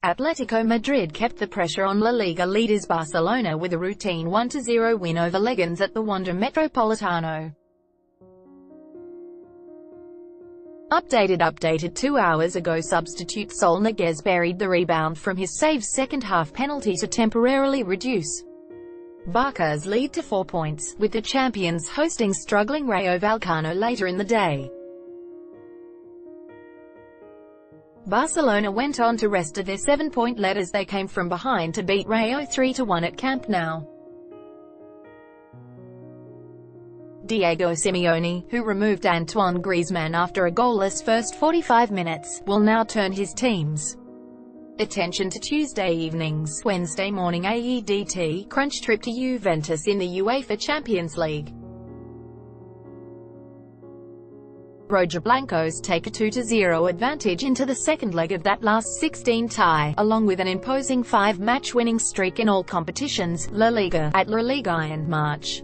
Atletico Madrid kept the pressure on La Liga leaders Barcelona with a routine 1-0 win over Leganes at the Wanda Metropolitano. Updated 2 hours ago. Substitute Saul Niguez buried the rebound from his Save's second-half penalty to temporarily reduce Barca's lead to 4 points, with the champions hosting struggling Rayo Vallecano later in the day. Barcelona went on to wrest their 7-point lead as they came from behind to beat Rayo 3-1 at Camp Nou. Diego Simeone, who removed Antoine Griezmann after a goalless first 45 minutes, will now turn his team's attention to Tuesday evening's Wednesday morning AEDT crunch trip to Juventus in the UEFA Champions League. Rojiblancos take a 2-0 advantage into the second leg of that last 16 tie, along with an imposing 5-match winning streak in all competitions, La Liga, at La Liga. And March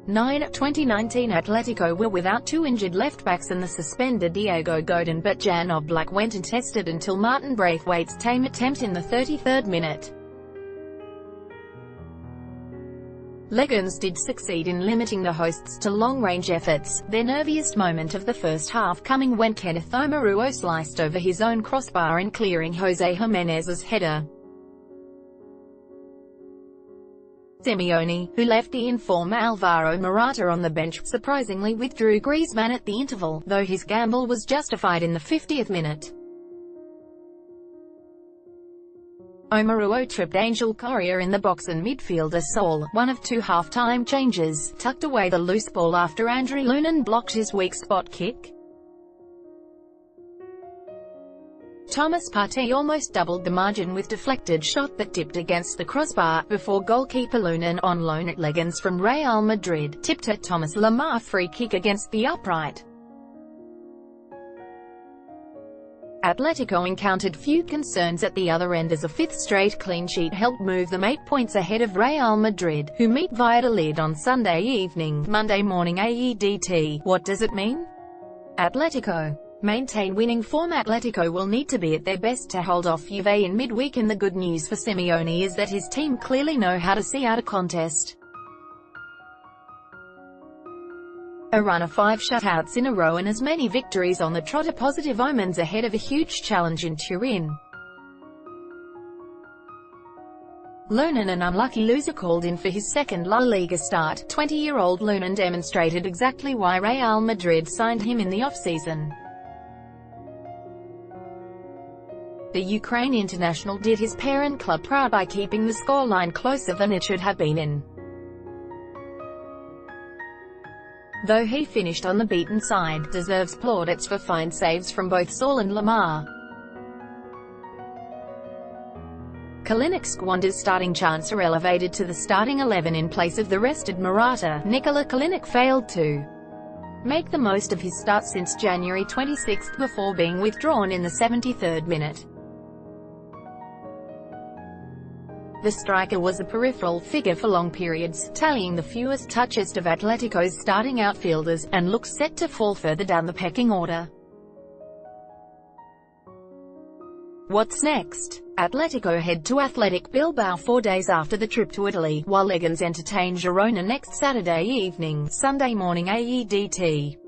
9, 2019 Atletico were without 2 injured left-backs and the suspended Diego Godin, but Jan Oblak went untested until Martin Braithwaite's tame attempt in the 33rd minute. Leganes did succeed in limiting the hosts to long-range efforts, their nerviest moment of the first half coming when Kenneth Omaruo sliced over his own crossbar and clearing Jose Jimenez's header. Simeone, who left the informer Alvaro Morata on the bench, surprisingly withdrew Griezmann at the interval, though his gamble was justified in the 50th minute. Omaruo tripped Angel Correa in the box and midfielder Saul, one of 2 half-time changes, tucked away the loose ball after Andre Lunin blocked his weak spot kick. Thomas Partey almost doubled the margin with deflected shot that dipped against the crossbar, before goalkeeper Lunin, on loan at Leganes from Real Madrid, tipped a Thomas Lemar free kick against the upright. Atletico encountered few concerns at the other end as a 5th straight clean sheet helped move them 8 points ahead of Real Madrid, who meet Valladolid on Sunday evening. Monday morning AEDT. What does it mean? Atletico maintain winning form. Atletico will need to be at their best to hold off Juve in midweek, and the good news for Simeone is that his team clearly know how to see out a contest. A run of 5 shutouts in a row and as many victories on the trot are positive omens ahead of a huge challenge in Turin. Lunin, an unlucky loser, called in for his second La Liga start. 20-year-old Lunin demonstrated exactly why Real Madrid signed him in the off-season. The Ukraine international did his parent club proud by keeping the scoreline closer than it should have been in. Though he finished on the beaten side, deserves plaudits for fine saves from both Saul and Lemar. Kalinic squanders starting chance are elevated to the starting 11 in place of the rested Morata. Nikola Kalinic failed to make the most of his start since January 26 before being withdrawn in the 73rd minute. The striker was a peripheral figure for long periods, tallying the fewest touches of Atletico's starting outfielders, and looks set to fall further down the pecking order. What's next? Atletico head to Athletic Bilbao 4 days after the trip to Italy, while Leganes entertain Girona next Saturday evening. Sunday morning AEDT.